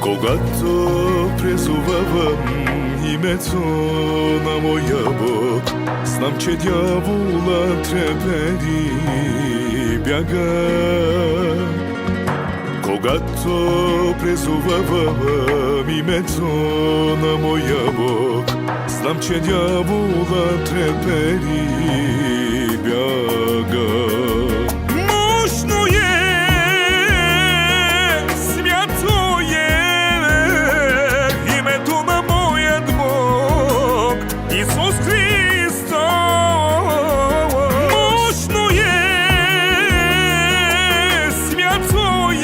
Когато призовавам името на моя Бог, знам, че дявола трепери и бяга. Когато призовавам името на моя Бог, знам, че дявола трепери и бяга. Мощно е, свято е името на моят Бог, Исус Христос. Мощно е, свято е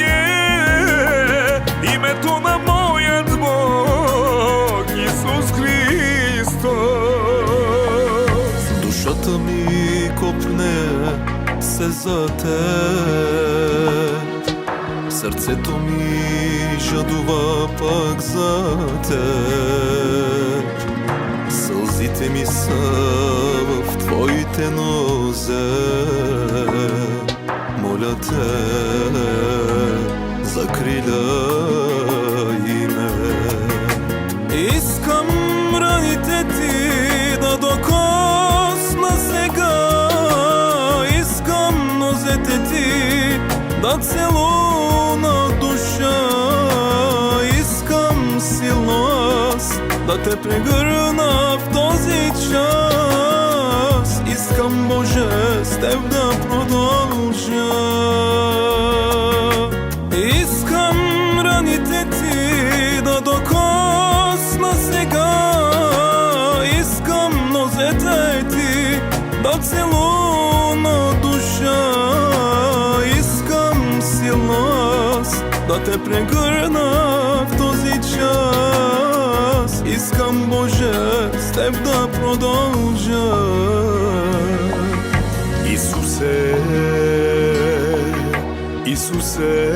името на моят Бог, Исус Христос. Душата ми копне се за теб, сърцето ми жадува пак за теб. Сълзите ми са в твоите нозе, моля те, закриляй ме. Искам раните ти да докосна сега, искам нозете ти да целуна душа, искам силно аз да те прегърна в този час. Искам, Боже, с теб да продължа. Искам раните ти да докосна сега, искам нозете ти да целуна душа, искам силно аз да те прегърна в този час. Искам, Боже, с теб да продължа. Исусе, Исусе,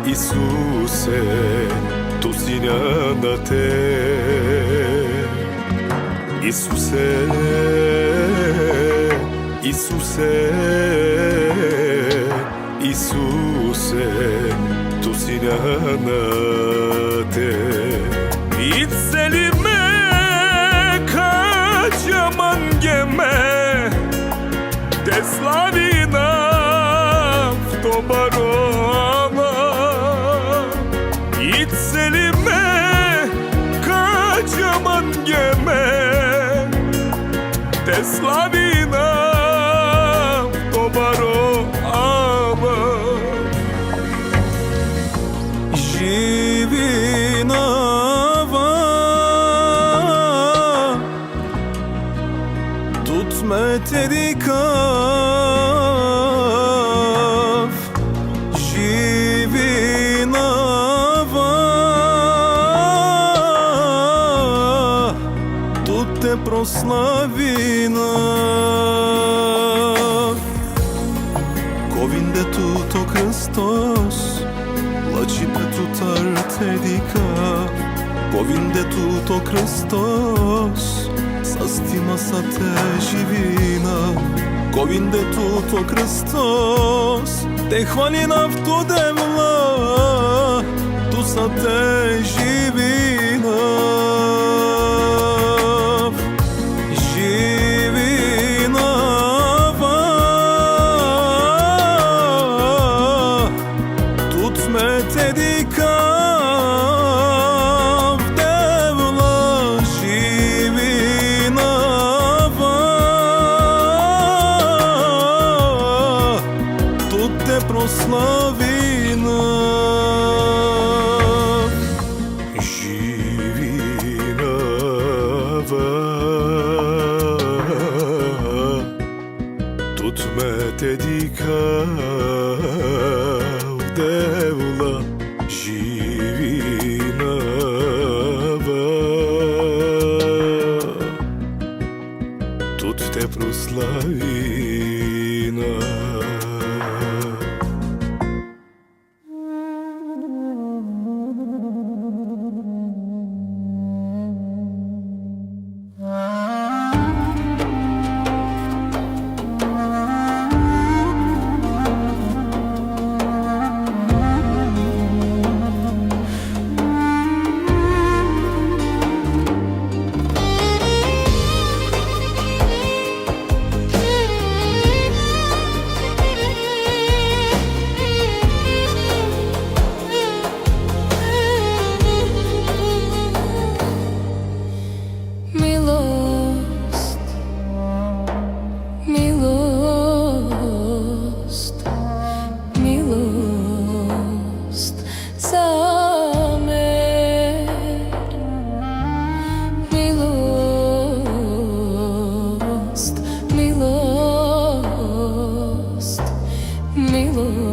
Исусе, tu синя на те. Исусе, Исусе, Исусе, tu синя на те. И цели ме качаман геме, те славина в добарова. И цели ме качаман геме, те славина в добарова. Живинава, тут ме тедикав. Живинава, тут те прославина. Kovinde tuto Christos, lacime tutar tedika. Kovinde tuto Christos, sastima sate živina. Kovinde tuto Christos, te hvalina v tu devla, tu sate živina. Прославина, Живинава, тут ме тедикав девла. Живинава, тут те прославина.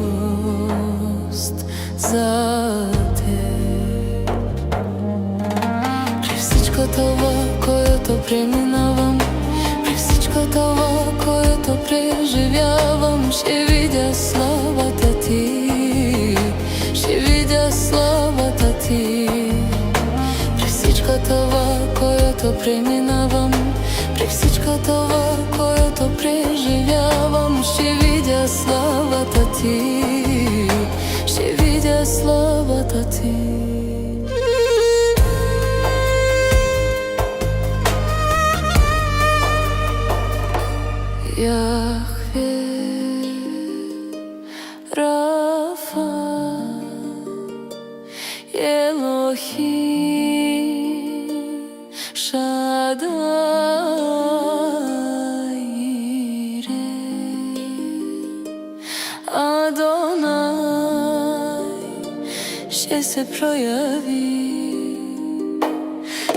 milost za te. При всичко това, което преминавам, при всичко това, което преживявам, ще видя славата ти, ще видя славата ти. При всичко това, което преминавам, при всичко това, което преживявам, ще видя славата ти, ще видя славата ти. Яхве, Рафа, Елохим, Шадай, Ире, Адонай ще се прояви.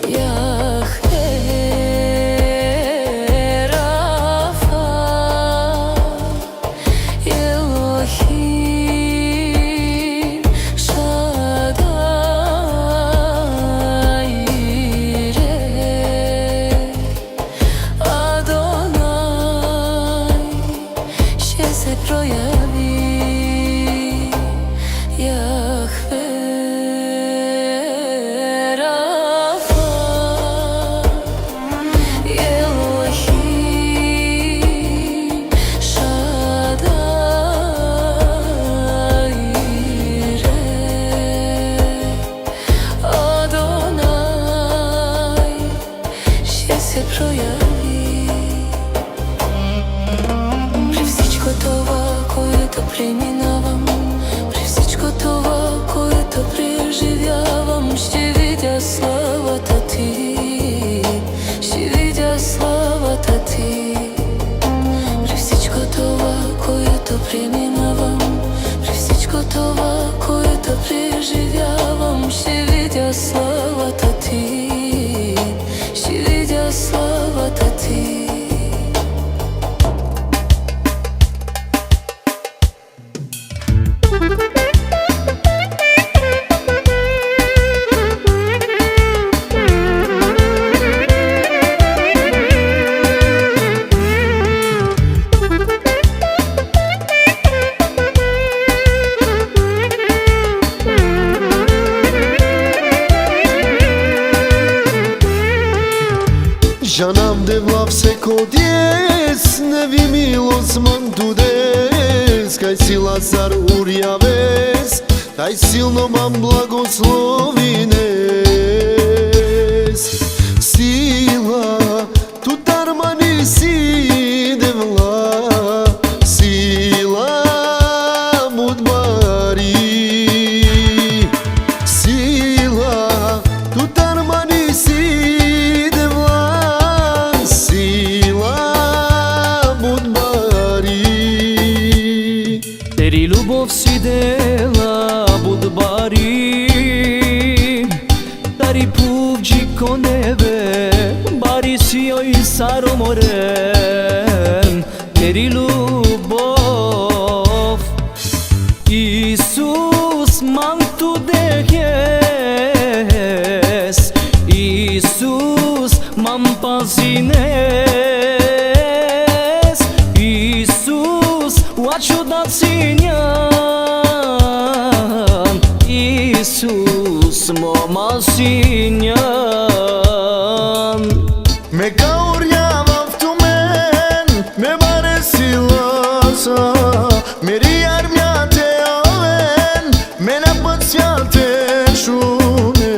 Яхве, при всичко това, което преминавам, при всичко това, което преживявам, ще видя славата ти, ще видя славата ти. При всичко това, което преминавам, при всичко това, което преживявам, ще видя славата ти, ще видя славата ти. Жанам девла всеко диес, не ви милост манту дес, кај сила цар урјавес, тај силно мам благословинес. Сила, тутармани си девла, сила мудбари. Сила, тутармани си तेरी любов си дела будбари, тари пувџи коневе, бари си ой саро морем. Тери любов, Исус манту дехес, Исус мам пазинес, Исус Uaciudat sinyan, Isus moma sinyan. Me cauriava tu men, me bare silasa, meri armia te aven, me na păția te šune.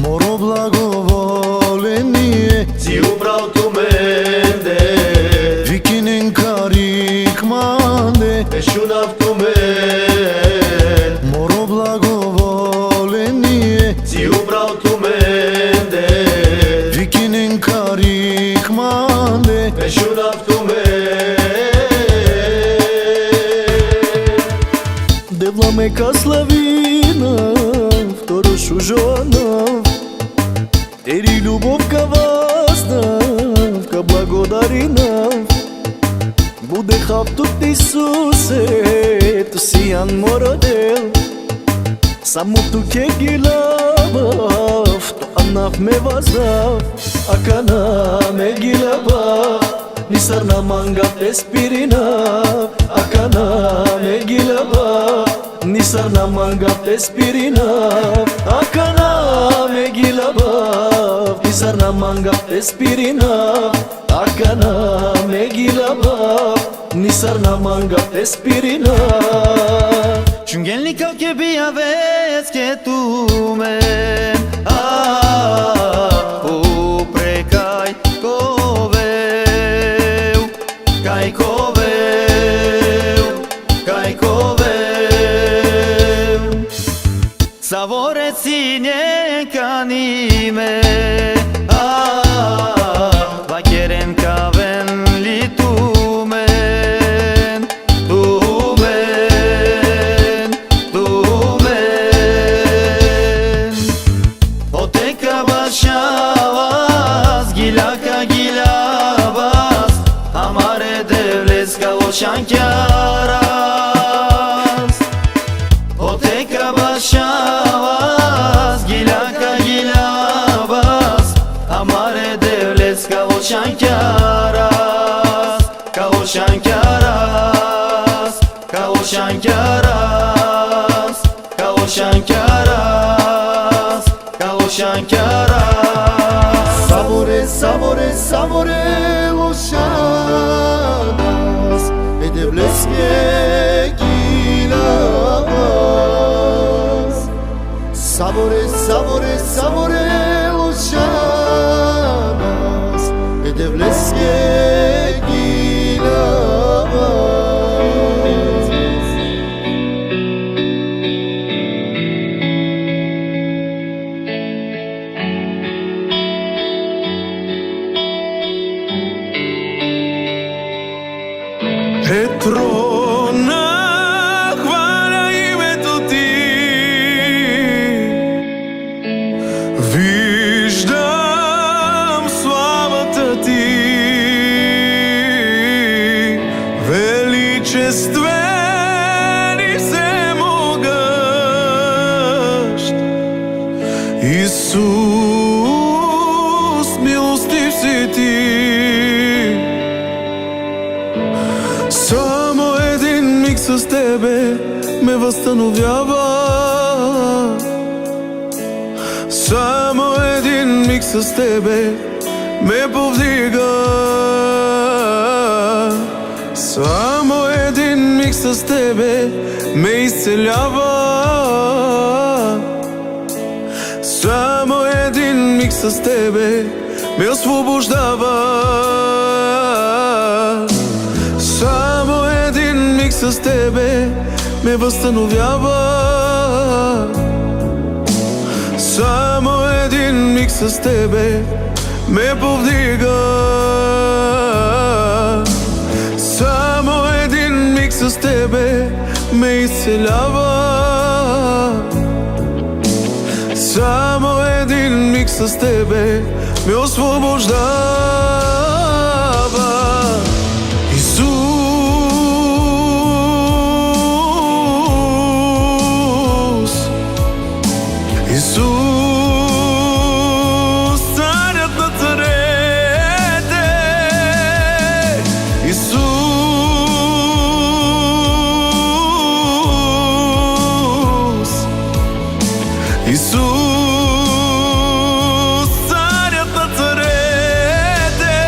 Moro blagovolenie, Ti ubrao tu mende, vikinin karik mande, peșunav tu men. moro blagovolenie, Ti ubrao tu mende, vikinin karik mande. peșunav tu men. Devla me ka slavina, vtoro šužona, teri ljubov ka vazdав, ka blagodarina, Tu de faptul Isuse, tu sian morodel Samu tu ke gilabaf, tu anaf me vazav Akana me gilabaf, nisar na manga pespirina Akana me gilabaf, nisar na manga pespirina Akana me gilabaf, nisar na manga pespirina Akana me gilabaf, nisar na manga pespirina Çüngenli kalke bir aves que tu men o precai coveu cai coveu cai coveu savore ține canime va quieren caven li tu men tu men tu men Oteca başavaz gilaka gilabas amare devles ka o shankaras Oteca başavaz gilaka gilabas amare devles ka o shankaras ka o shankaras ka o shankaras ka o shankaras ka o shankaras Sabore, sabore, sabore loşanas Edebleske gilabas Sabore, sabore, sabore loşanas Edebleske gilabas Petrona, hvala imето ти. Виждам славата ти, величествен и всемогъщ. Исус, милостив си ти. Само един миг с тебе ме възстановява. Само един миг с тебе ме повдига. Само един миг с тебе ме изцелява. Само един миг с тебе ме освобождава. Само един миг с тебе ме възстановява. Само един миг с тебе ме повдига. Само един миг с тебе ме изцелява. Само един миг с тебе ме освобождава. Исус, царят на царете. Исус, Исус, царят на царете.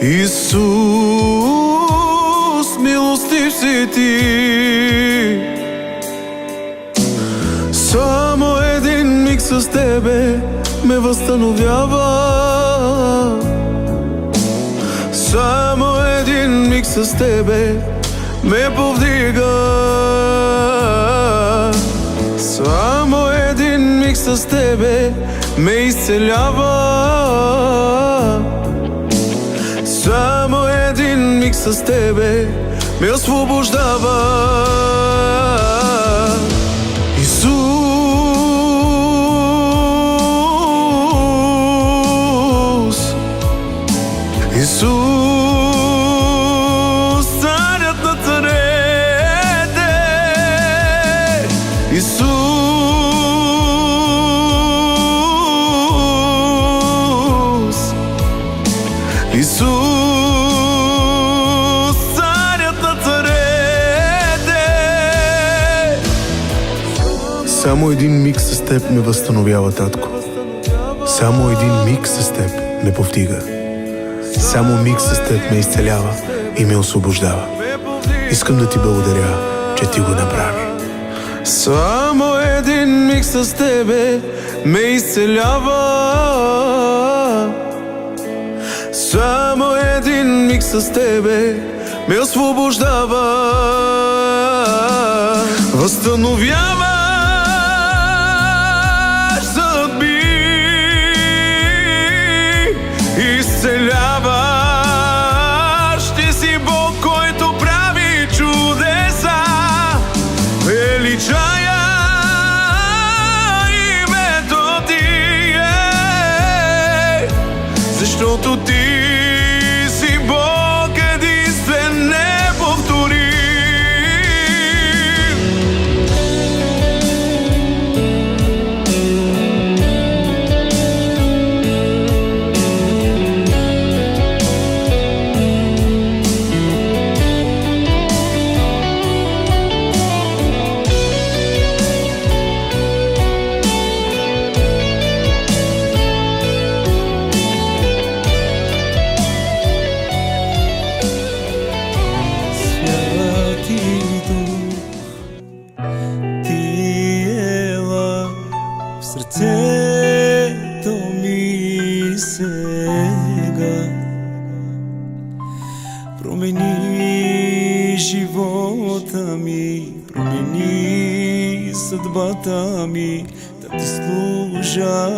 Исус, милостив си ти. Само един миг с тебе ме възстановява. Само един миг с тебе ме повдига. Само един миг с тебе ме изцелява. Само един миг с тебе ме освобождава. Исус, царят на царете. Исус, Исус, царят на царете. Само един миг с теб ме възстановява, татко. Само един миг с теб ме повдига. Само миг с теб ме изцелява и ме освобождава. Искам да ти благодаря, че ти го направи. Само един миг с тебе ме изцелява. Само един миг с тебе ме освобождава. Възстановяваш съдби, изцеляваш. Ти си Бог, който прави чудеса. Величая името ти, защото ти си Бог единствен, неповторим. Сърцето ми сега промени живота ми, промени съдбата ми, да ти служа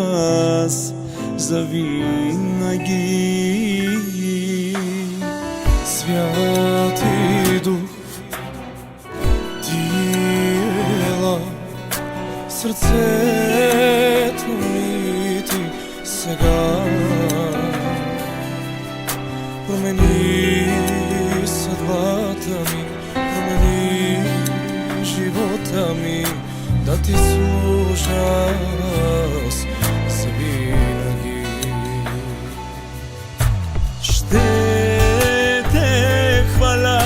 аз завинаги. Святи Дух, ти ела в сърцето ми, ти сега промени съдбата ми, промени живота ми, да ти служа аз завинаги. Ще те хваля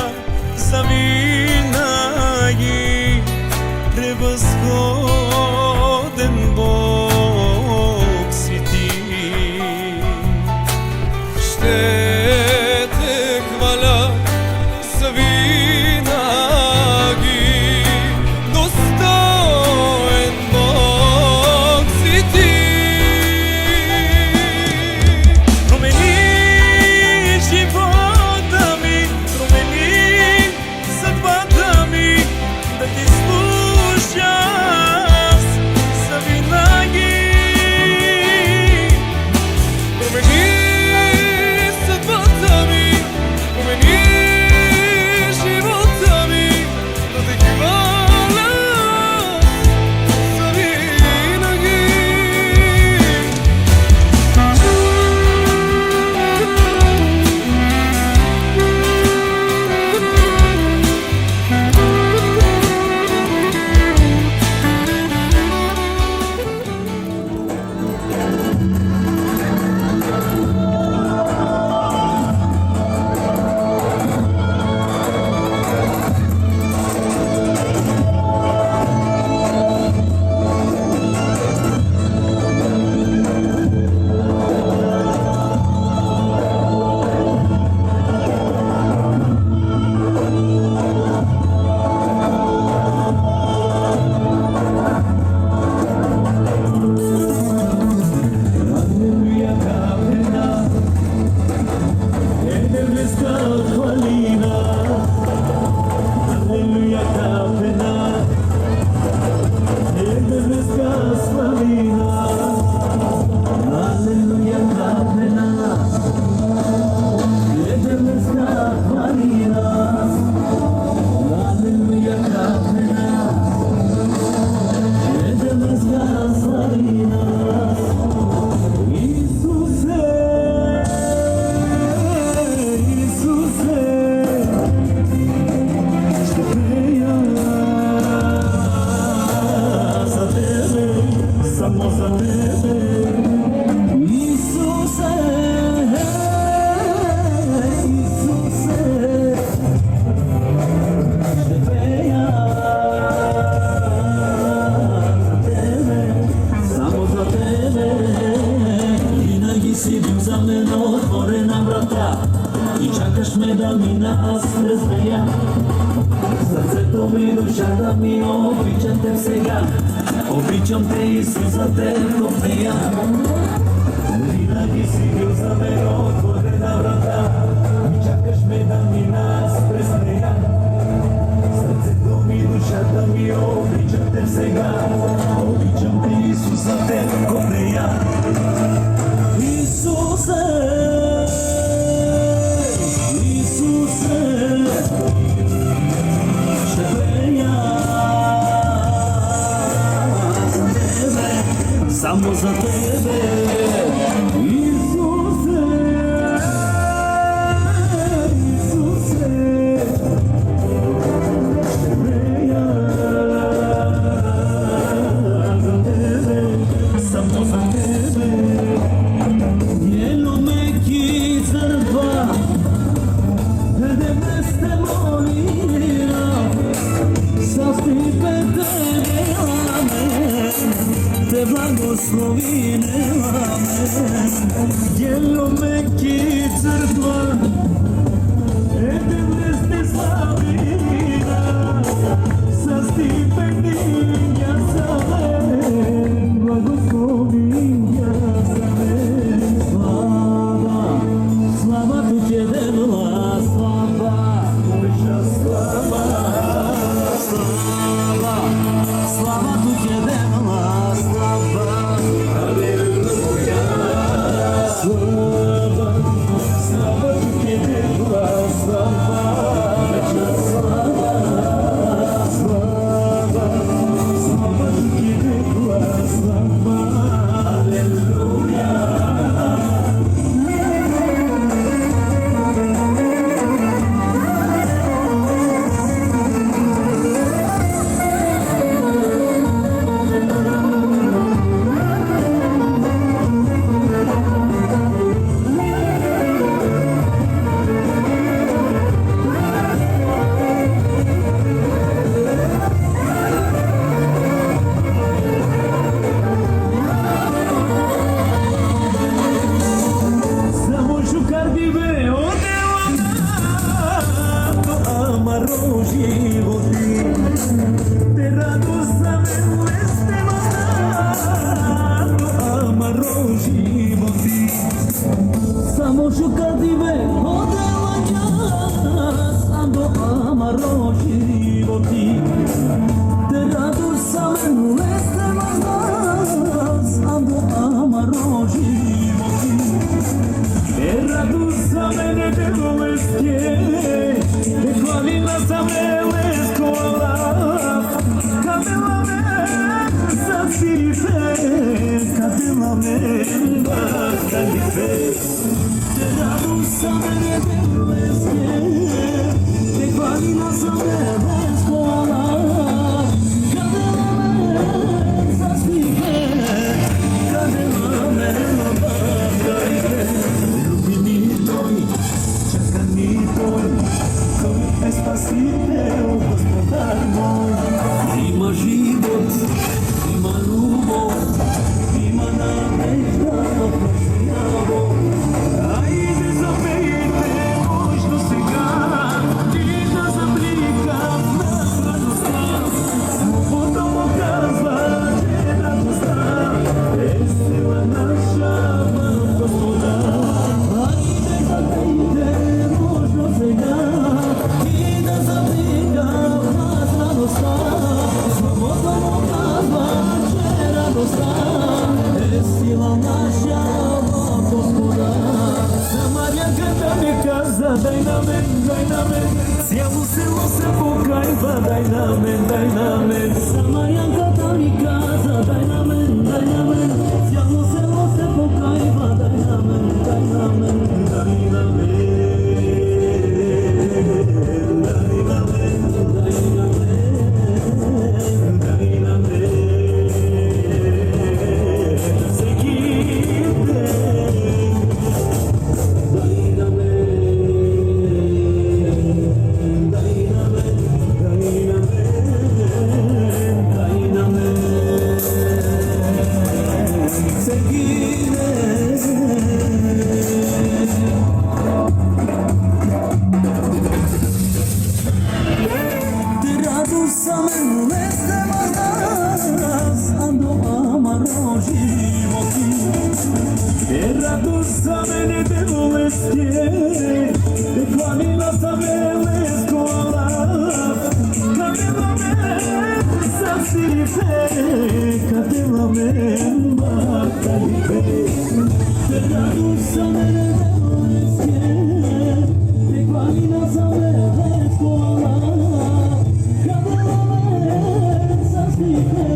завинаги, превъзходен Бог си ти. Ще те хваля завинаги, достоен Бог si bил za mene otvorena vrata i čakaš me da mi nas prezreja. Srcето ми, душата ми, обичам те сега, обичам те и за те копнея. Винаги си бил за мен отворена врата и чакаш ме да мина през нея. Сърцето ми, душата ми, обичам те сега, обичам те Исус за те копнея. Исусе, Исусе, ще пея за тебе, само за тебе. Исусе, Исусе, ще пея за тебе, само за тебе. Ielumechi zărba, de peste molina, să fii pe tine, amen, te blagoslovine, amen. Ielumechi zărba, de peste slavina, să fii pe tine, amen, blagoslovine, amen. Слава tu Тебе была, слава, Божья слава, слава, слава tu Тебе была, слава, аллилуйя, слава, слава tu Тебе была, слава, Божья слава, слава, слава tu Тебе была, слава, аллилуйя. Sevgine radosa mene de bolestie, de planina sa vele skola, kadeva me sa sirife, kadeva me bakalife. De radosa mene de bolestie, de planina sa vele skola, kadeva me sa sirife.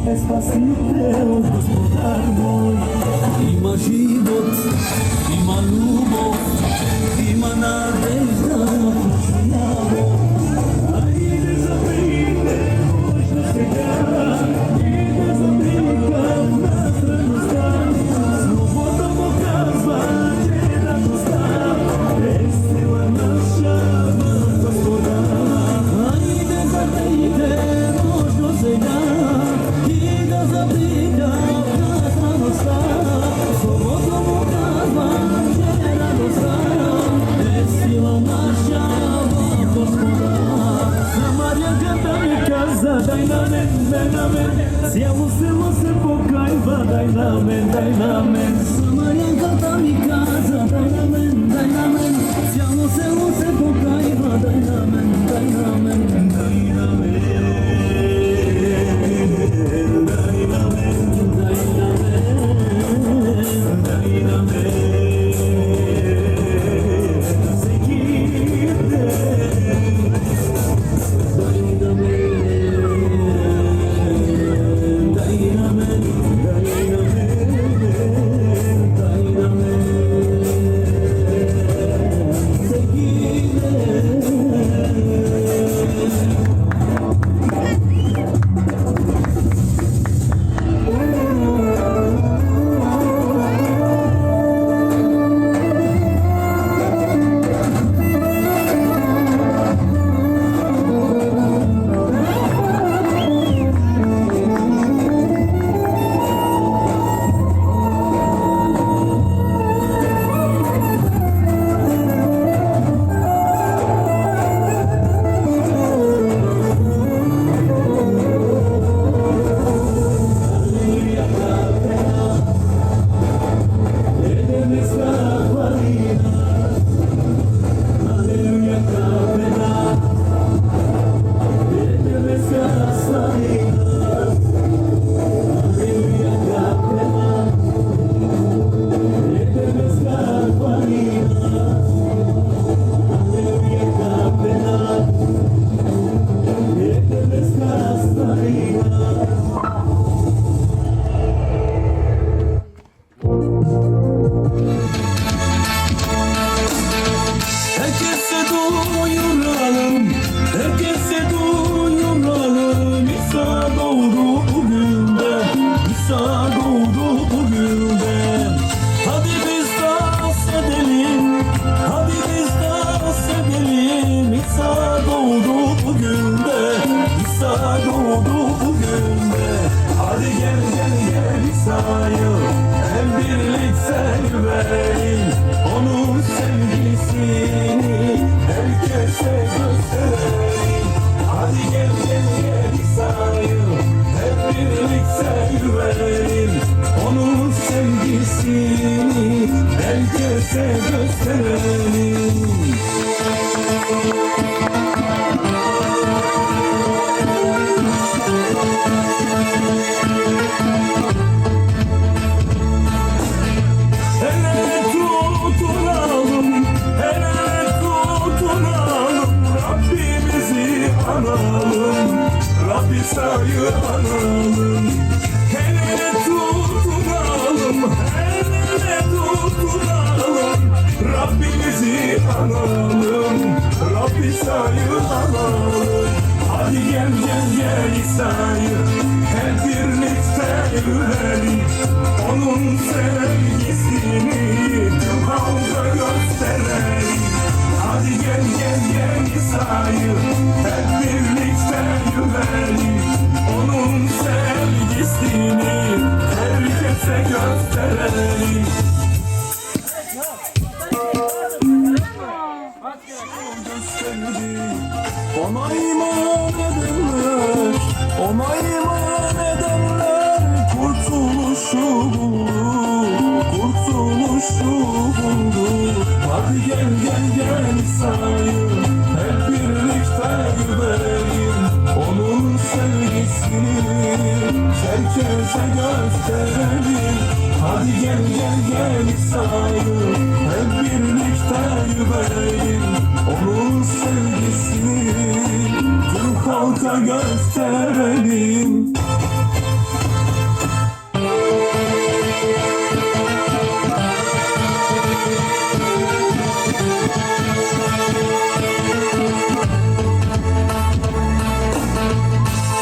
Despacito, gospodar mój. Ima život, ima ljubav, ima nadežda počinjamo. Ajde zabrine, možda se gara, ide za brikam na stranu stan. Slobodom okazva, žena dostan, vesela naša gospodar. Ajde zabrine, možda se gara, zabriga na stranu stan, slobodom okazva, žena dostan, vesela naša gospodar. Marija kada mi kaza, daj na men, cijelo selo se pokajva, daj na men. Marija kada mi kaza, daj na men, cijelo selo se pokajva, daj na men. gösterdi. Ona iman edenler, ona iman edenler kurtuluşu buldu, kurtuluşu buldu. Hadi gel gel gel İsa'yı hep birlikte güvelim, onun sevgisini herkese gösterelim. Hadi gel gel gel İsa'yı hep birlikte güvelim, onun sevgisini tüm halka gösterelim.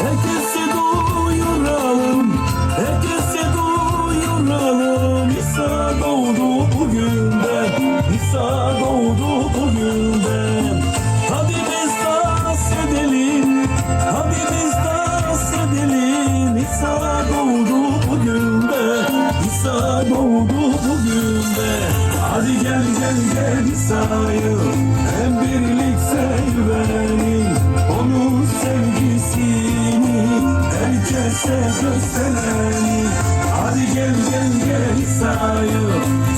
Herkese duyuralım, herkese duyuralım. İsa doğdu bugün de, İsa doğdu bugün de. Hadi biz dans edelim, hadi biz dans edelim. İsa doğdu bugün de, İsa doğdu bugün de. Hadi gel gel gel İsa'yı hep birlikte güvelim, onun sevgisini herkese gösterelim. Hadi gel gel gel İsa'yı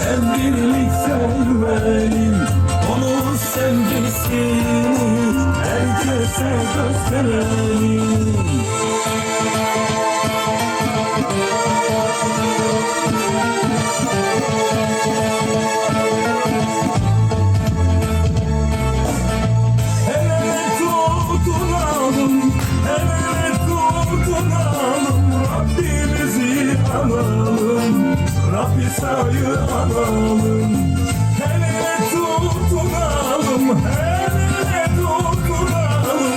hep birlikte güvelim, onun sevgisini herkese gösterelim. Evet tutunalım, evet tutunalım, Rabbimizi analım, Rabbi sayı analım. Evet tutunalım, evet tutunalım,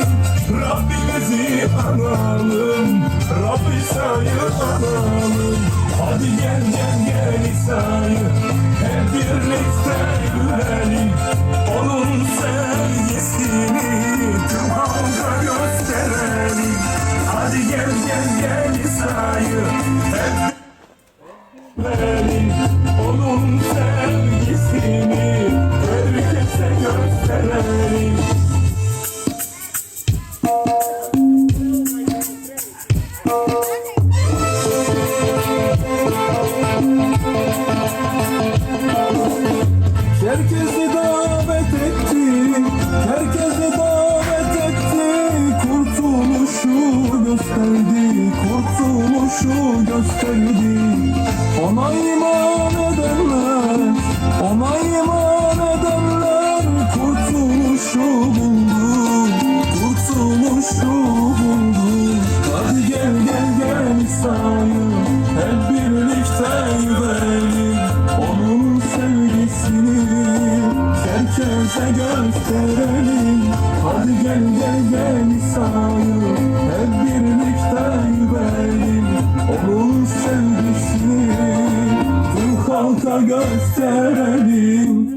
Rabbimizi analım, Rabbi sayı analım. Hadi gel gel gel İsa'yı hep birlikte güvelim, onun sevgisini tüm halka gösterelim. Hadi gel gel gel İsa'yı hep güvelim, onun sevgisini herkese gösterelim. Herkesi davet etti, herkesi davet etti, kurtuluşu gösterdi, kurtuluşu gösterdi. Ona iman edenler, ona iman edenler kurtuluşu buldu, kurtuluşu buldu. Hadi gel gel gel İsa'yı hep birlikte güvelim, onun sevgisini herkese gösterelim. Hadi gel gel gel İsa'yı hep birlikte güvelim, onun sevgisini tüm halka gösterelim.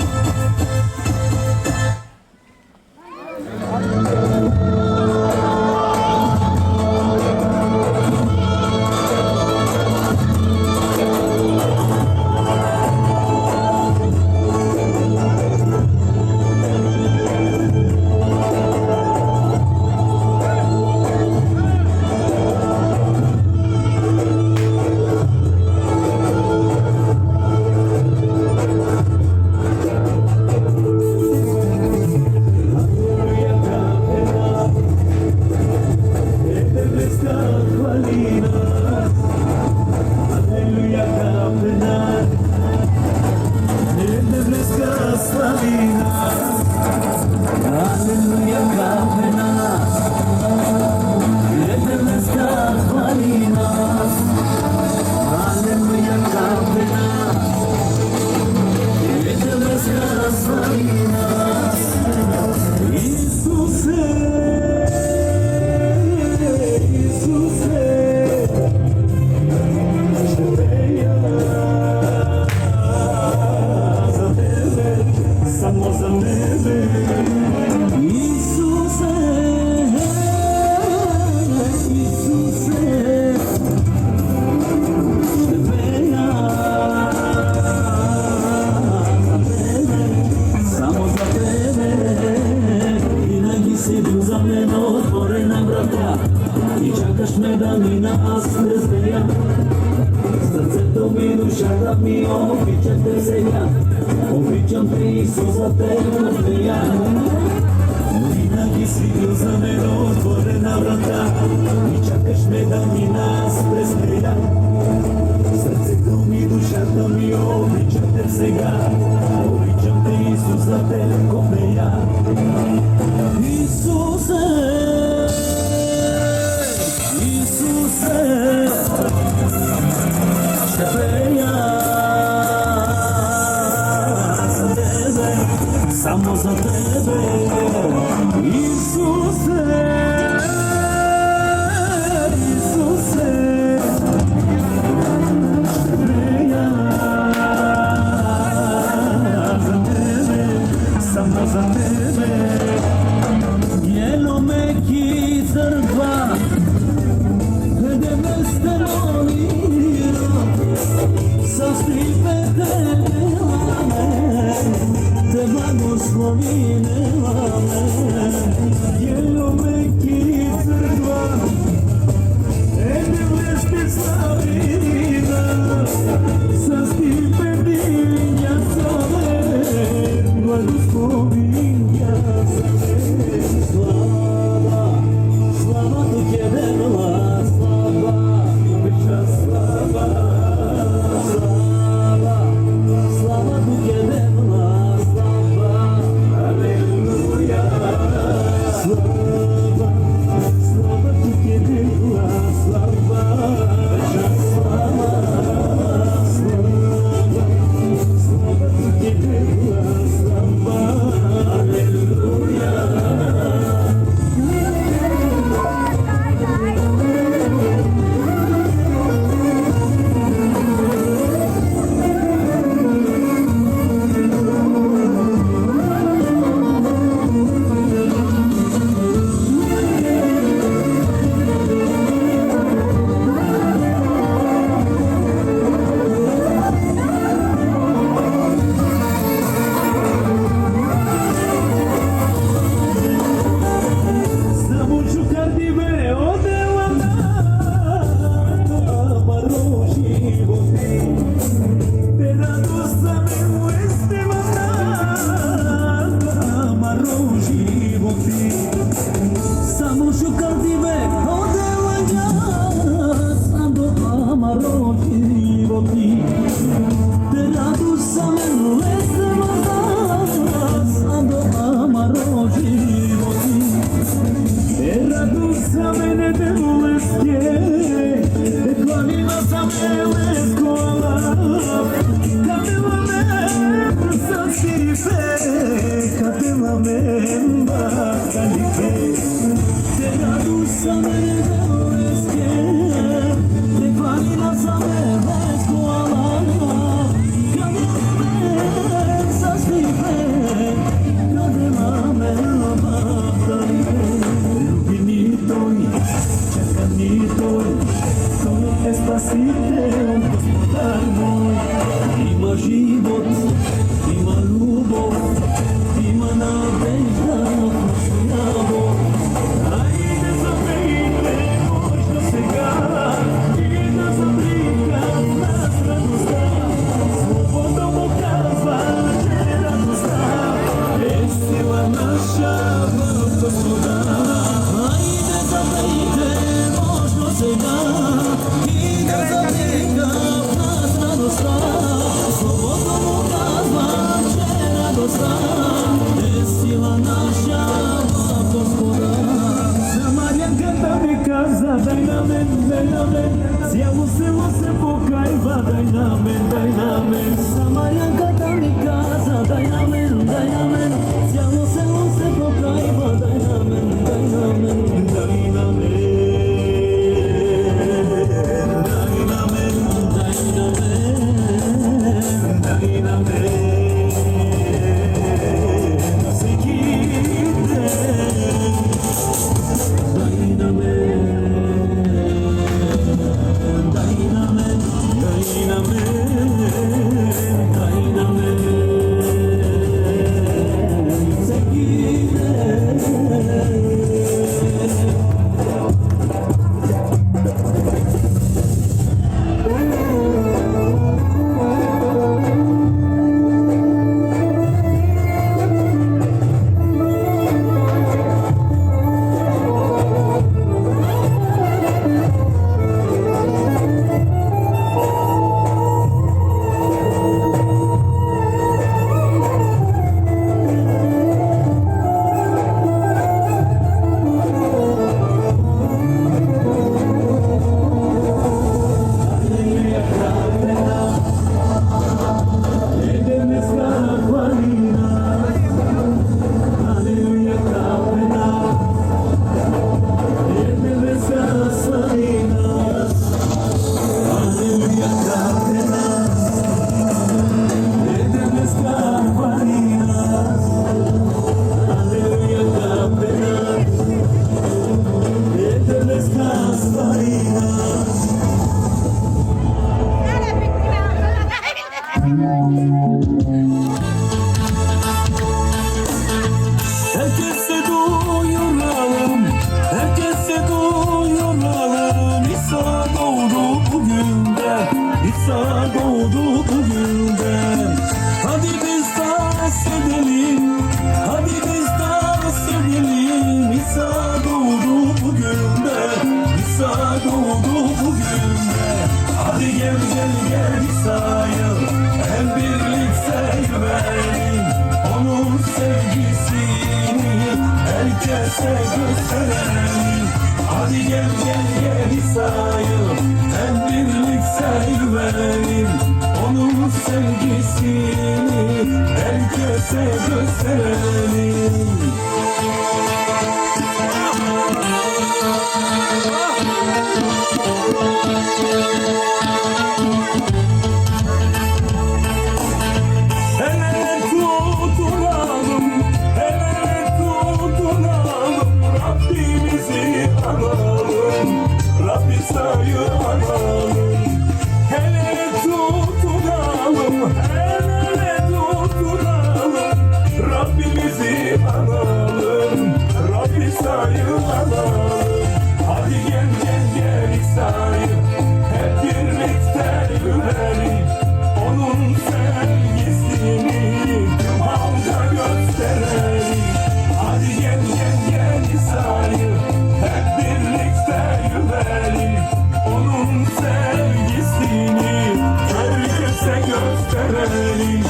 zameno otvorena vrata i čakaš me da mi nas prezbeja. Srceto mi, duša da mi običam te selja, običam te Isusa te uzmeja. Винаги си бил за мен отворена врата и чакаш ме да ми нас презбея. Сърцето ми, душата ми, обичам те сега, обичам те Исуса те копея. Исусе, Исусе, ще пея за тебе, само за тебе. Исусе, Исусе, ще пея за тебе, само за тебе. Еломеки църква, къде сте молира, с трипете те благословиме. Еломеки църква, къде сте славина, с трипете благословиня се. Слава, слава тук е дела, слава, веча слава, слава, слава тук е дела, слава, алелуя, слава, слава тук е дела, слава, веча слава, слава, слава тук е дела, слава, алелуя. Има живот, има любов, има надежда в нашия Бог. Айде запейте мощно сега и да заблика в нас радостта. Словото му казва, че радостта е сила наша в Господа. Айде запейте мощно сега и да заблика в нас радостта. Словото му казва, че радостта е сила наша в Господа. Самарянката ми каза, дай на мен, цяло село се покайва, дай на мен. Самарянката ми каза, дай на мен, цяло село се покайва, дай на мен, дай на мен, дай на мен. doğdu bugünde. Hadi gel gel gel İsa'yı hep birlikte güvenelim. Onun sevgisini herkese gösterelim. Hadi gel gel gel İsa'yı hep birlikte güvenelim. Onun sevgisini herkese gösterelim. El ele tutunalım, el ele tutunalım. Rabbimizi analım, Rabbi sayı analım. El ele tutunalım, el ele tutunalım. Rabbimizi analım, Rabbi sayı analım. Hadi gel gel gel İsa'yı hep birlikte gülelim. Onun sevgisini tüm halka gösterelim. Hadi gel gel gel İsa'yı hep birlikte gülelim. Onun sevgisini herkese gösterelim.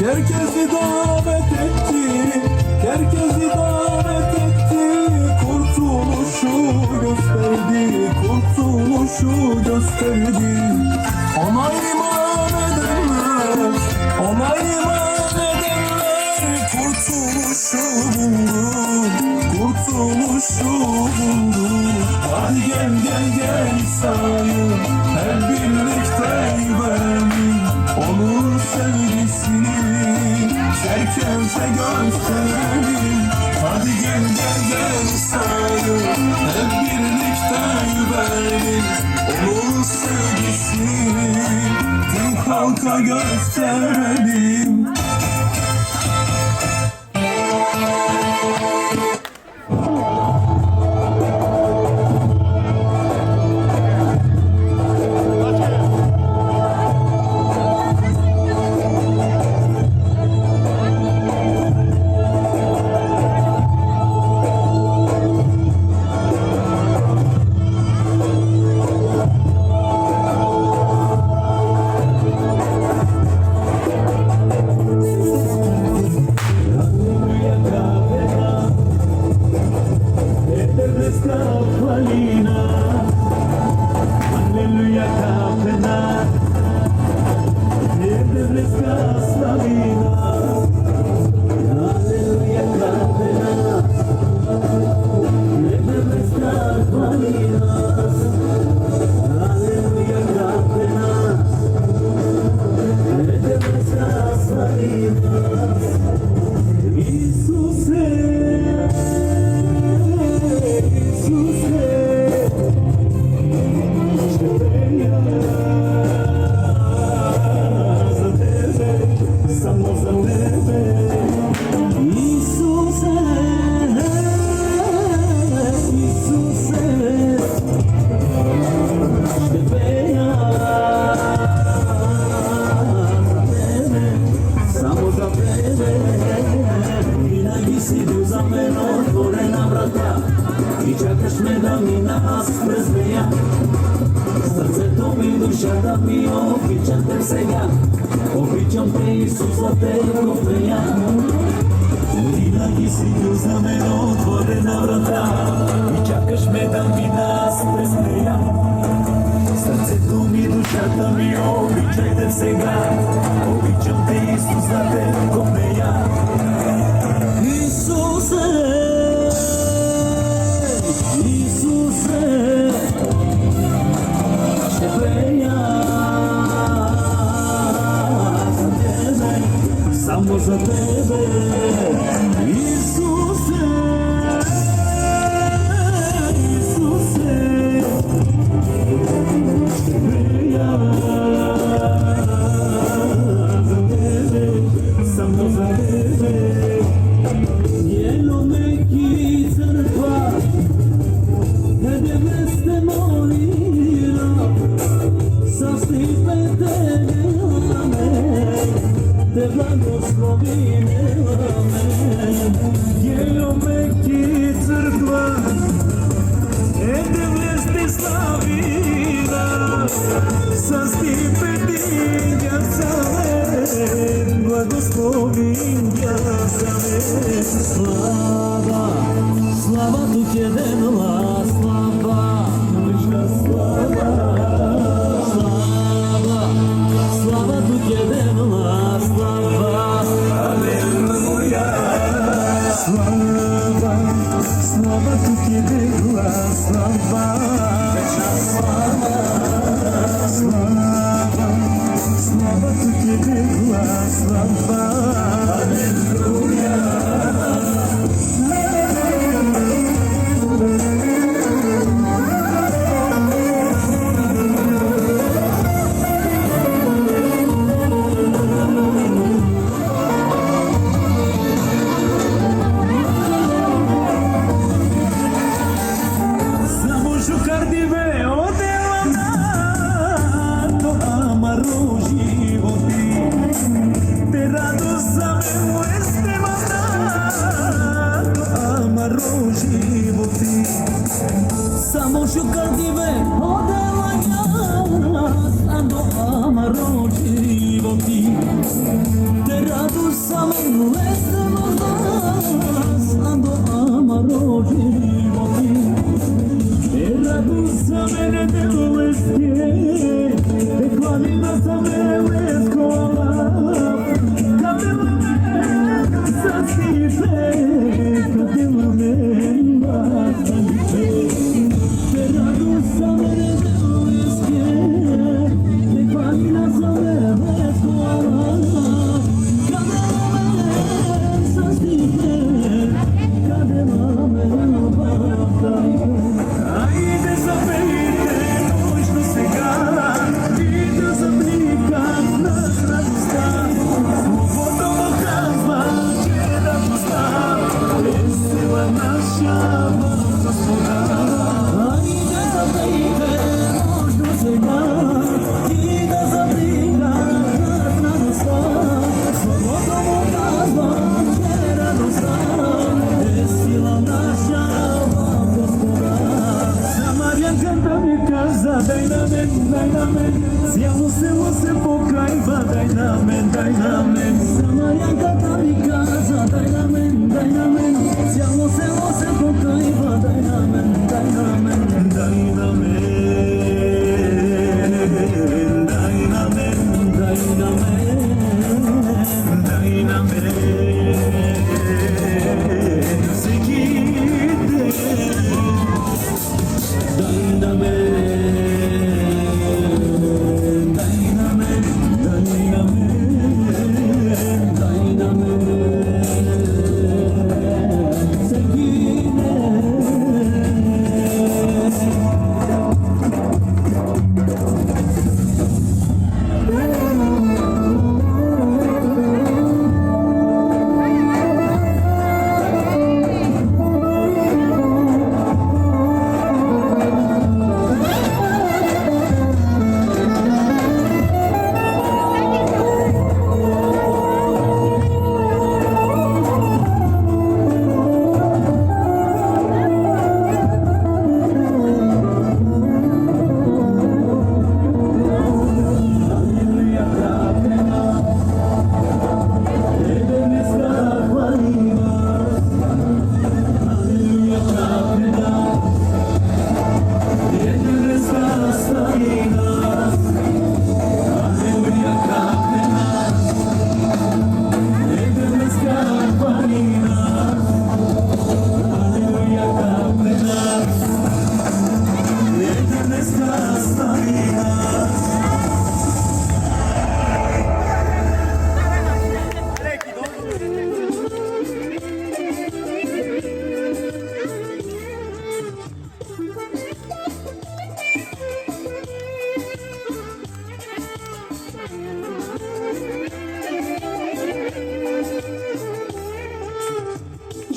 Herkesi davet etti, herkesi davet etti. Kurtuluşu gösterdi, kurtuluşu gösterdi. Ona iman edenler, ona iman edenler kurtuluşu buldu, kurtuluşu buldu. Hadi gel gel gel İsa'yı hep birlikte güvenelim. Onun sevgisini herkese gösterelim. Hadi gel gel gel İsa'yı hep birlikte güvenelim. Onun sevgisini tüm halka gösterelim. I čekaš me da mi nas prezveja. Srcето ми, душата ми, обичам те сега. Обичам те, Исус, за те копея. Винаги си бил за мен отворена врата. И чакаш ме да ми нас презвея. Сърцето ми, душата ми, обичай те сега. Обичам те, Исус, за те копея. Исусе, ще пея за тебе, само за тебе, Исусе, Исусе, ще пея за тебе, само за тебе. Elo me quizerva, ne debeste morire, sa stipete Благослови ме, Еломе църква е девлести славина с стипендия за мен, благословения за мен. Слава, слава tu ti je denula, slava, viška slava, slava, slava tu ti je denula, slava, aleluja. Slava, slava tu ti je denula, slava, večna slava, slava, slava tu ti je denula, slava, aleluja. Samo šukar dive odela jas, ando amaro životi. Te radu samo veselo nas, ando amaro životi. Te radu sa mene te uvestje, te hvalina sa mene skola. Kadela me sa stipe, kadela me sa stipe. Siamo se você pocaiva, dai namen, Samaria canta mi casa, dai namen, siamo se você pocaiva, dai namen, dai namen, dai namen, dai namen, dai namen, dai namen, seguite, dai namen.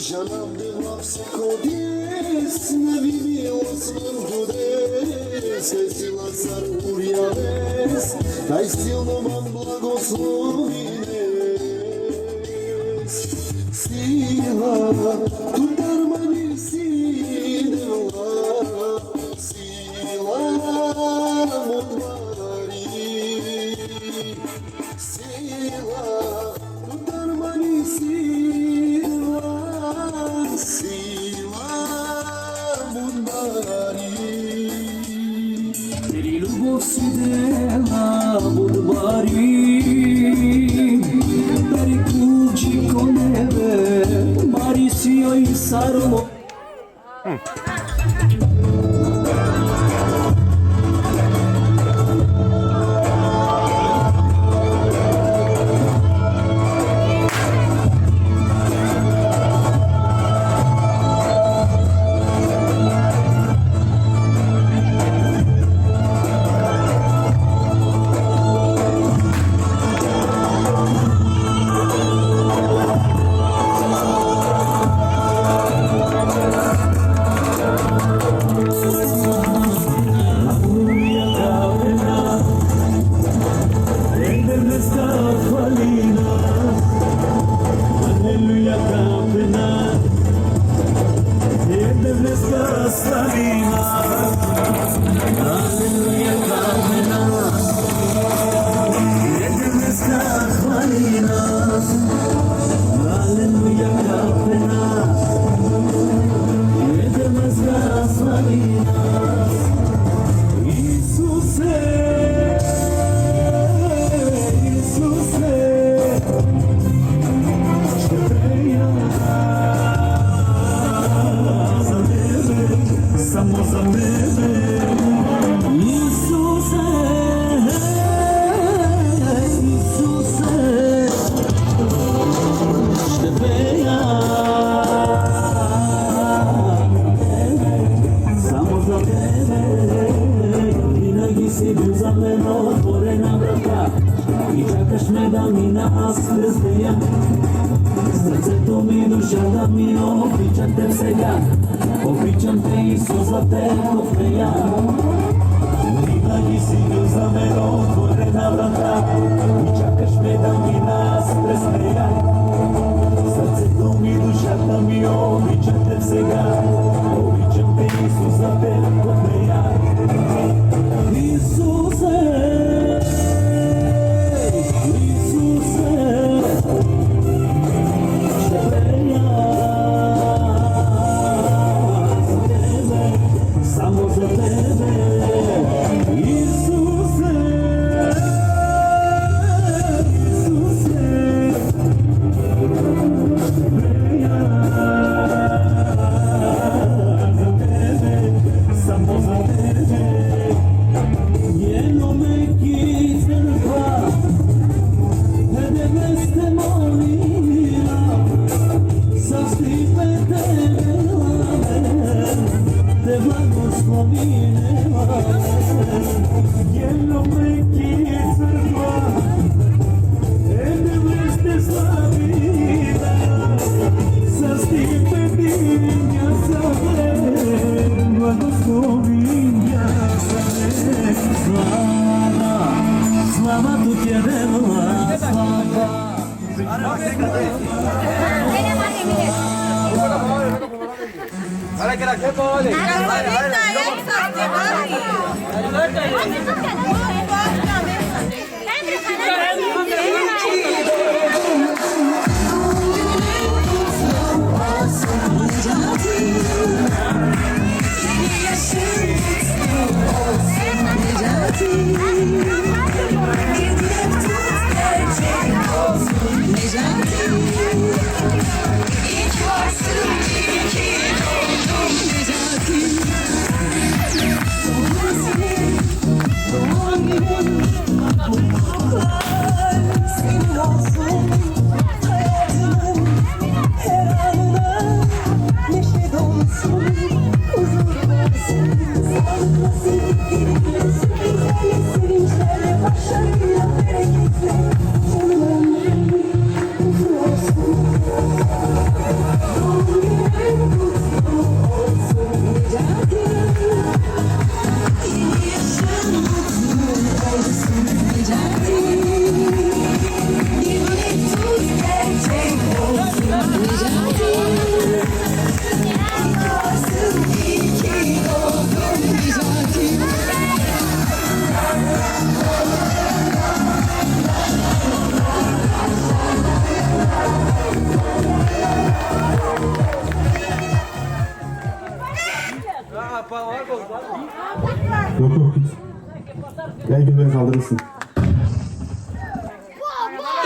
Žanam deva всеко дес, не ви милосвен годес, kaj si Lazar urjavес, taj silno vam blagoslovine. sila tutar mani sila sila mutvari sila tutar mani sila sila mutvari तेरी любовь сидела будбари Dari kući ko nebe Marisio i sarmo Necati Gel gülmeye kaldırırsın.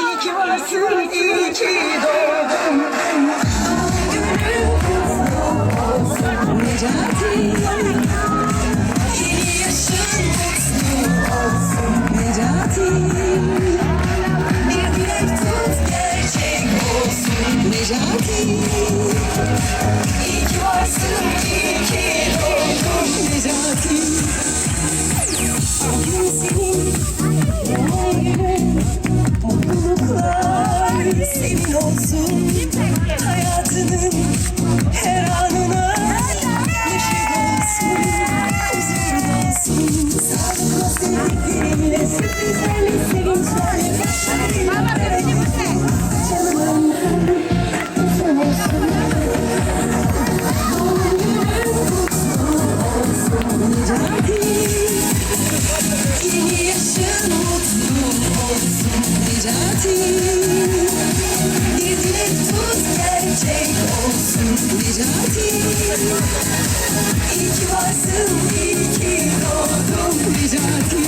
İyi ki varsın, iyi ki doğdun. Günün kutlu olsun Necati. Yeni yaşın kutlu olsun Necati. Bir dilek tut gerçek olsun Necati. İyi ki varsın, iyi ki doğdun Necati. Bugün senin doğum günün. Mutluluklar senin olsun. Hayatının her anına neşe dolsun, huzur dolsun. Sağlıkla sevdiklerinle, sürprizlerle, sevinçlerle, başarıyla. Canımın sen olsun. Doğum günün kutlu olsun Necati. Yeni yaşın mutlu olsun Necati. Bir dilek tut gerçek olsun Necati. İyi ki varsın, iyi ki doğdun Necati.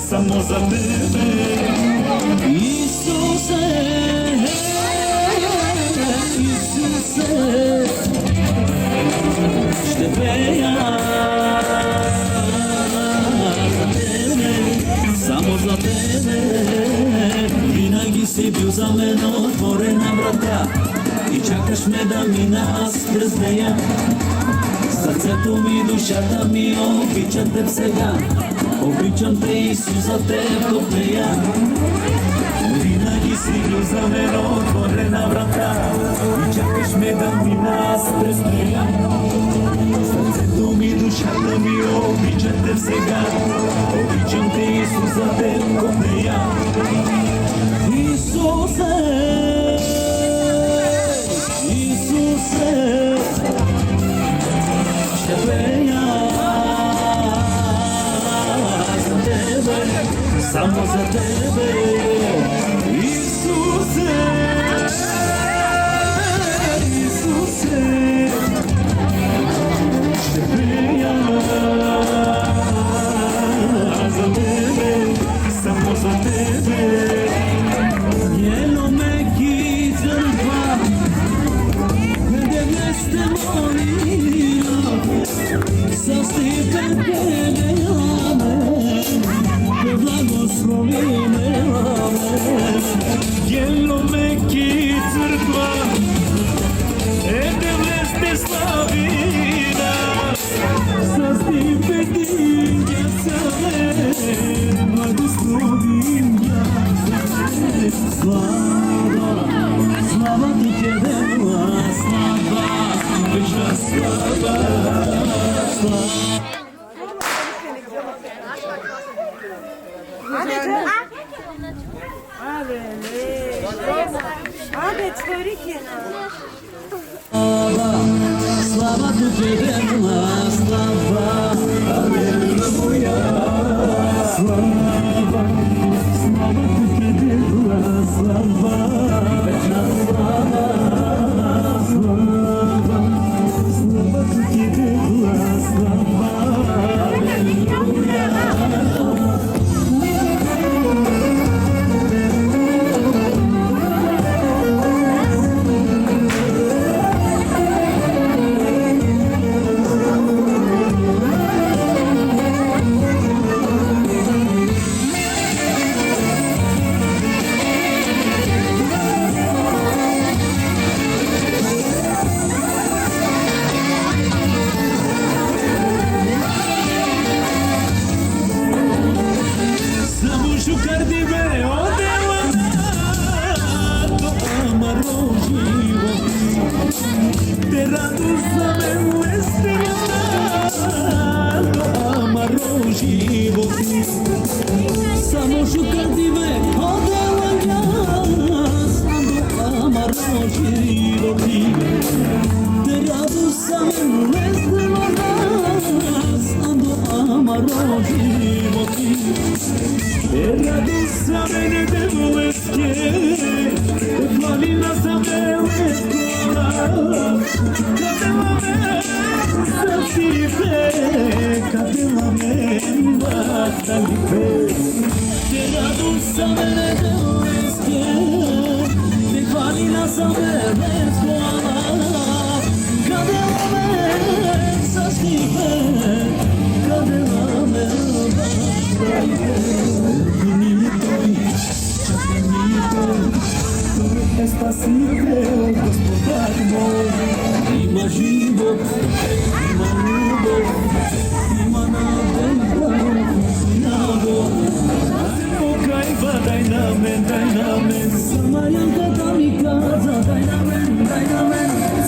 Samo za tebe Isuse, Isuse, ще пея за тебе, само за тебе. Винаги си бил за мен отворена врата и чакаш ме да мина аз през нея. Сърцето ми, душата ми обичат теб сега. Обичам те, Исус, за теб топея. Винаги си бил за мен отворена врата и чакаш ме да мина аз през нея. Сърцето ми, душата ми обичат теб сега. Обичам те, Исус, за теб топея. Исусе, Исусе, ще пея само за тебе, Исусе, Исусе, ще пея за тебе, само за тебе. Elo me chizzerva, vede ste morire, sa sti perché me ame. Благословиме Амен. Elo me chizzerva, vede ste slavina, sa sti perché благословиме. Слава, слава ти тебе, слава, вечна слава, слава. Слава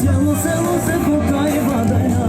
Siamo se pokajwa daj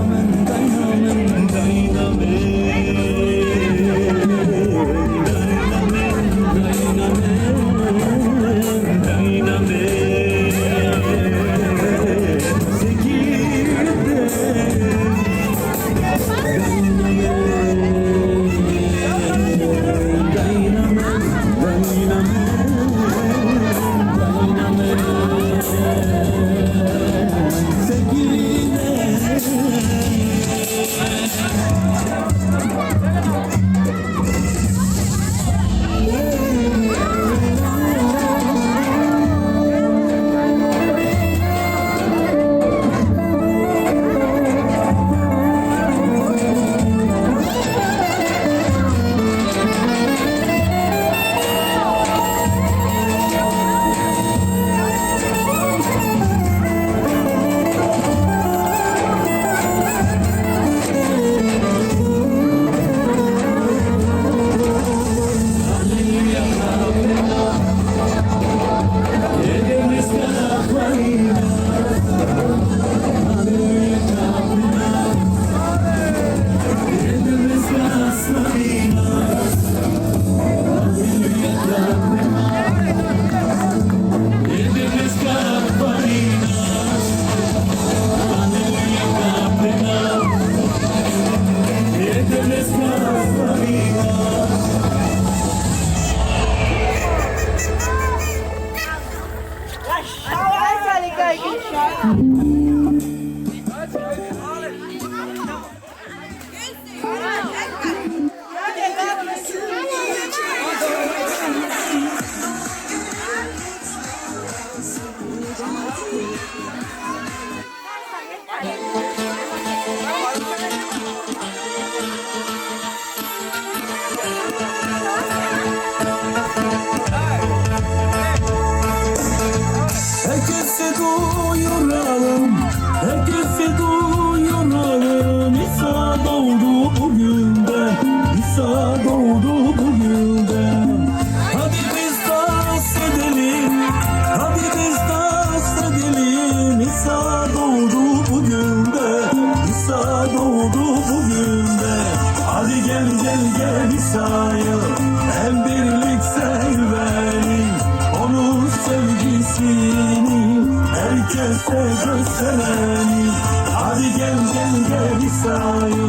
Nisa'yı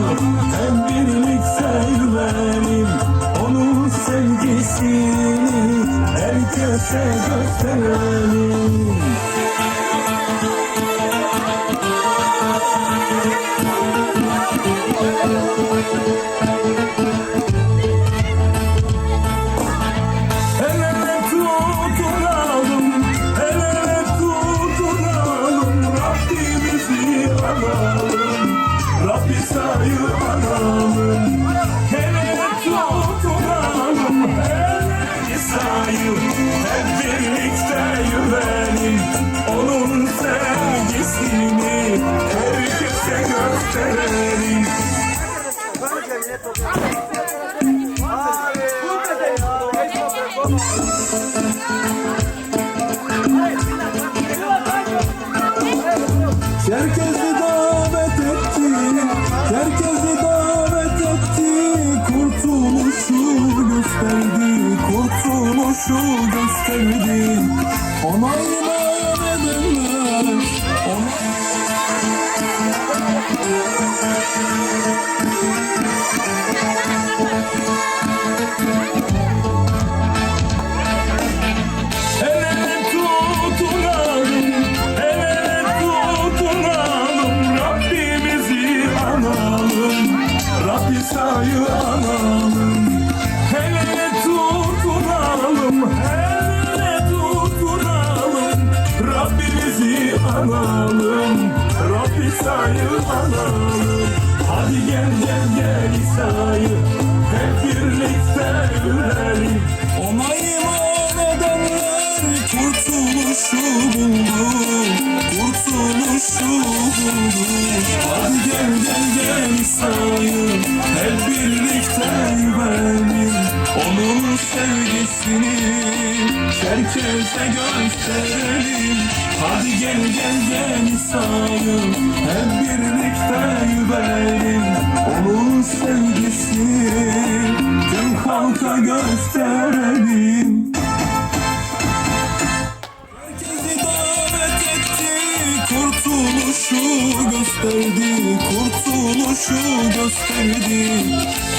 hep birlikte yürelim. Onun sevgisini herkese gösterelim. El ele tutunalım, el ele tutunalım, Rabbimizi analım, Rabbi sayı analım. El ele tutunalım, el ele sayı hep birlikte yürelim. Onun sevgisini herkese gösterelim. Herkesi davet etti, herkesi davet etti. Kurtuluşu gösterdi, kurtuluşu gösterdi. Ona iman edenler, el ele tutunalım, el ele tutunalım, Rabbimizi analım, Rabbi sayı analım. El ele tutunalım, el ele tutunalım, Rabbimizi analım, Rabbi sayı analım. Hadi gel gel gel İsa'yı hep birlikte gülelim. Ona iman edenler kurtuluşu buldu, kurtuluşu buldu. Hadi gel gel gel İsa'yı hep birlikte gülelim. Onun sevgisini herkese gösterelim. Hadi gel gel gel İsa'yı hep birlikte gülelim. Onun sevgisini tüm halka gösterelim. Herkesi davet etti, kurtuluşu gösterdi, kurtuluşu gösterdi.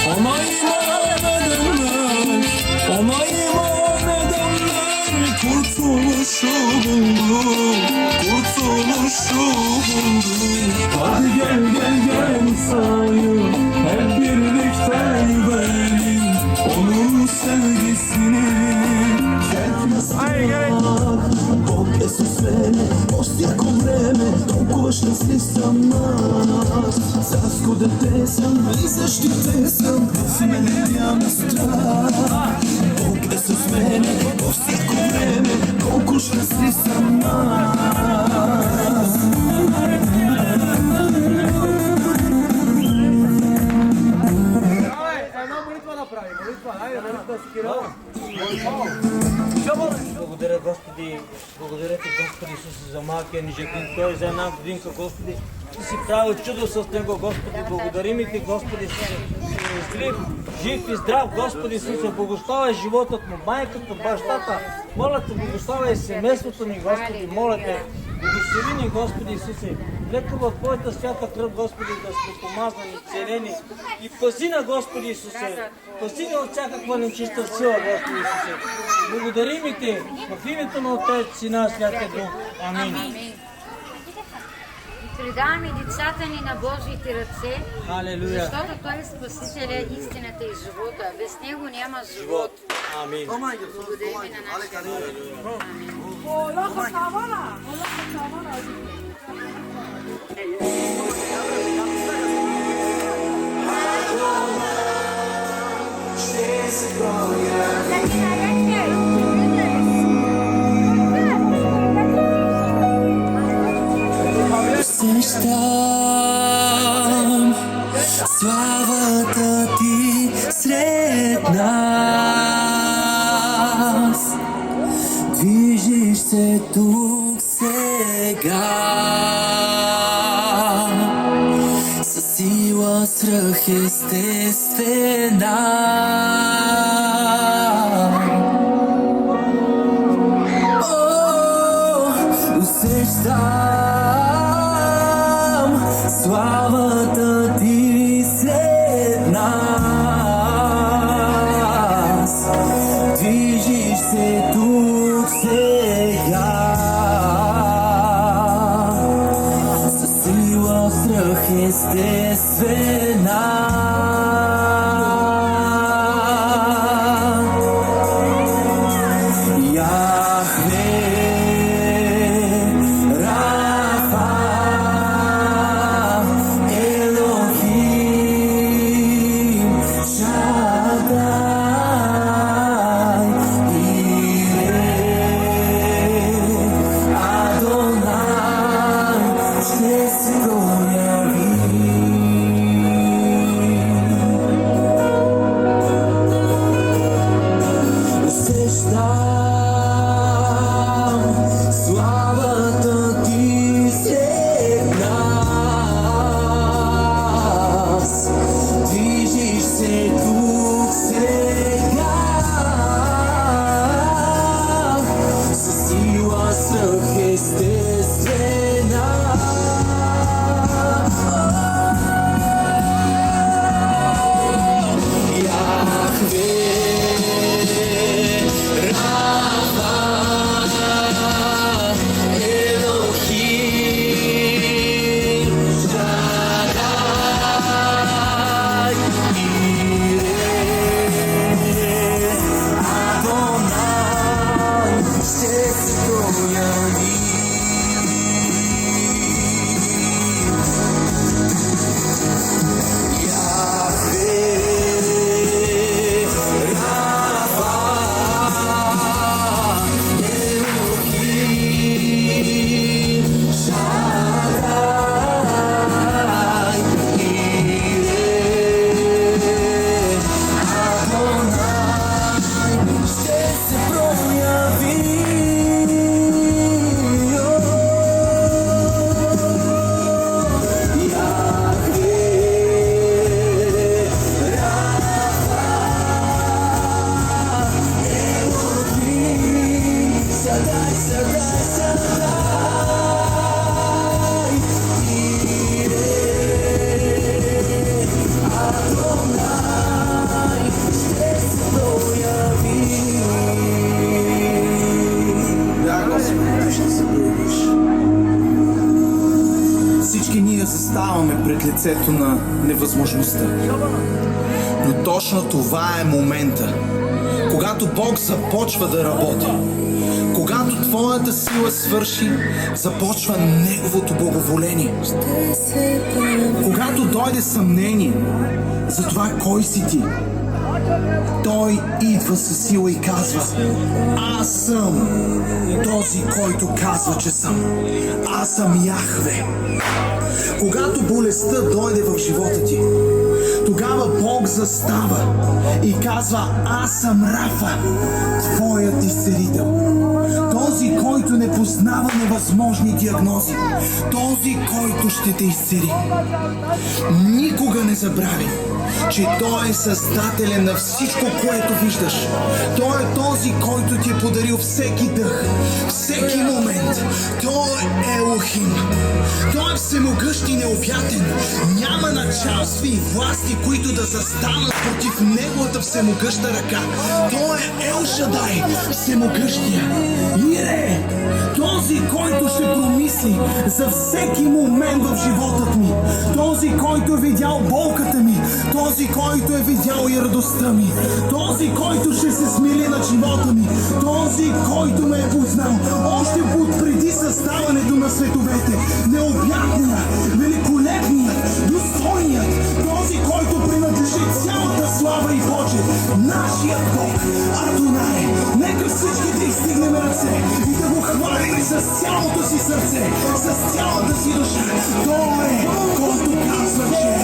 Ona iman edenler, ona iman edenler kurtuluşu buldu, kurtuluşu buldu. Hadi gel gel gel İsa'yı hep birlikte gülelim. Onun sevgisini Bog Jezus mene, ostia con vreme, toliko šťastný sam nas. Zaskudete sam i zaštite sam, si mene nema strah. Bog Jezus mene, ostia con vreme, toliko šťastný sam nas. Благодаря, Господи, благодаря Ти, Господи Исусе, за малкия ни жеклин. Той е за една годинка, Господи. Ти си правил чудо с него, Господи. Благодарим и Ти, Господи Исусе. Жив и здрав, Господи Исусе. Благославяй животът му, майката, бащата. Моля Те, благославяй семейството ни, Господи. Моля Те, благослови ни, Господи Исусе. Нека в Твоята свята кръв, Господи, да сме помазани, целени. И пази на, Господи Исусе. Пази ни от всякаква нечиста сила, Господи Исусе. Благодарим и Ти в името на Отец, Сина, Святия Дух. Амин. И предаваме децата ни на Божиите ръце, Халелуя. защото Той е Спасителя, истината и живота. Без Него няма живот. Амин. Благодарим на нашия Бог. Амин. Усещам славата Ти сред нас. Движиш се тук сега със сила свръхестествена. Усещам славата Пред лицето на невъзможността. Но точно това е момента, когато Бог започва да работи. Когато твоята сила свърши, започва Неговото благоволение. Когато дойде съмнение за това кой си ти, Той идва със сила и казва: аз съм този, който казва, че съм. Аз съм Яхве. Когато болестта дойде в живота ти, тогава Бог застава и казва: аз съм Рафа, твоят изцелител. Този, който не познава невъзможни диагнози. Този, който ще те изцели. Никога не забрави, че Той е създателен на всичко, което виждаш. Той е този, който ти е подарил всеки дъх, всеки момент. Той е Елохим. Той е всемогъщ и необятен. Няма началства и власти, които да застанат против Неговата всемогъща ръка. Той е Ел Шадай, всемогъщия. Ире, този, който ще промисли за всеки момент в живота ми. Този, който е видял болката ми. Този, който е видял и радостта ми. Този, който ще се смили на живота ми. Този, който ме е познал още преди съставането на световете. Необятният, великолепният, достойният. Този, който принадлежи цялата слава и почет. Нашият Бог, Адонай. Нека всички да изстигнем ръце и да го хвалим с цялото си сърце, с цялата си душа. Той е, който казва, че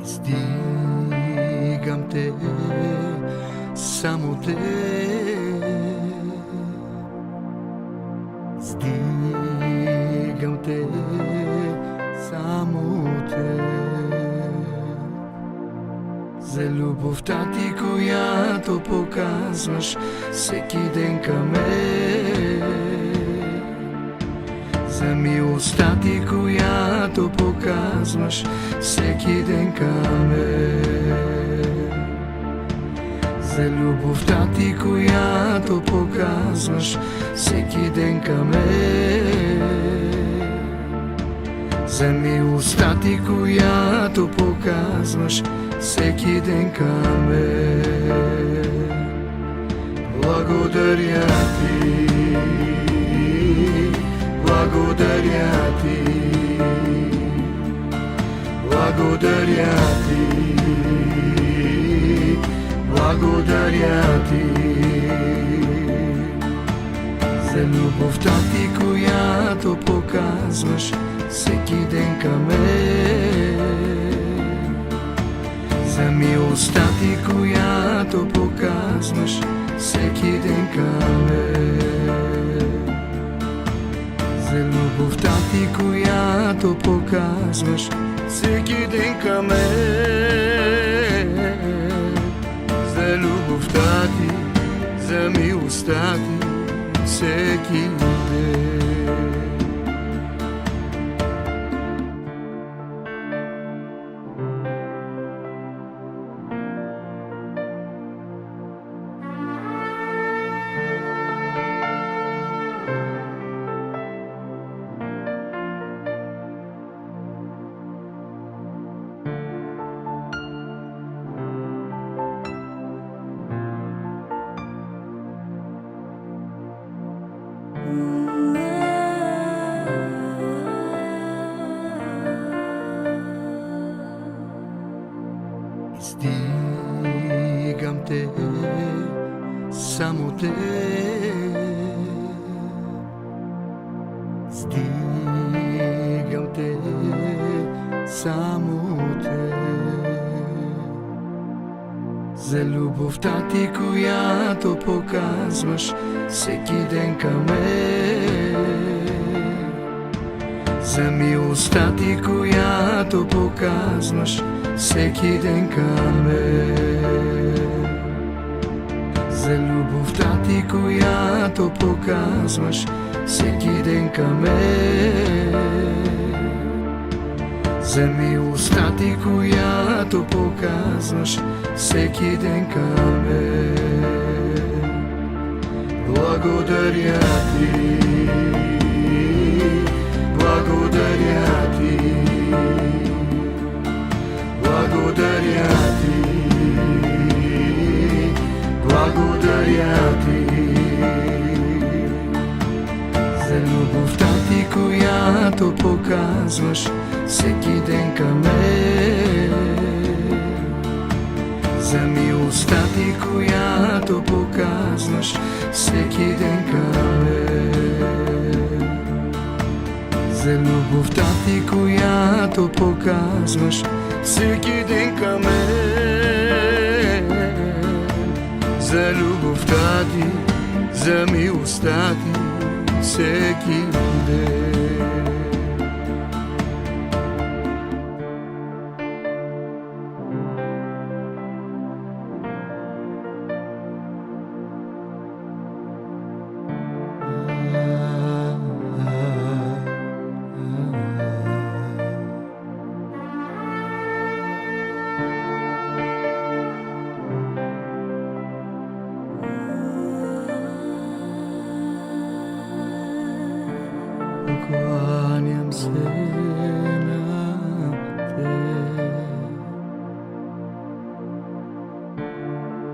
Издигам те, само те. Издигам те, само те. За любовта ти, която показваш всеки ден към мен. За милостта ти, която показваш всеки ден към мен. За любовта ти, която показваш всеки ден към мен. За милостта ти, която показваш всеки ден към мен. Благодаря ти, благодаря ти, благодаря ти, благодаря ти. За любовта ти, която показваш всеки ден към мен. За милостта ти, която показваш всеки ден към мен. За любовта ти, която показваш всеки ден към мен. За любовта ти, за милостта ти всеки ден. Издигам те, само те. Издигам те, само те. За любовта ти, която показваш всеки ден към мен. За милостта ти, която показваш всеки ден към мен. За любовта ти, която показваш всеки ден към мен. За милостта ти, която показваш всеки ден към мен. Благодаря ти, благодаря ти, благодаря ти, благодаря ти. За любовта ти, която показваш всеки ден към мен. За милостта ти, която показваш всеки ден към мен. За любовта ти, която показваш всеки ден към мен. За любовта ти, за милостта ти всеки ден. Покланям се на те,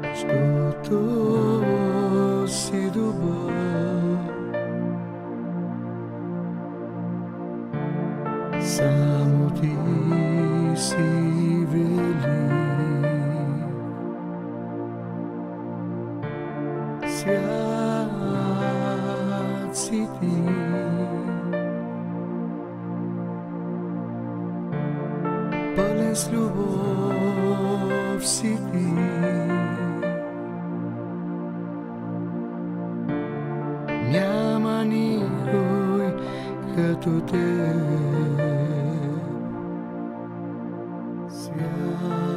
защото си добър. Само ти си велик. Свят си ти. Пълен без любов си ти. Няма никой като теб. Свят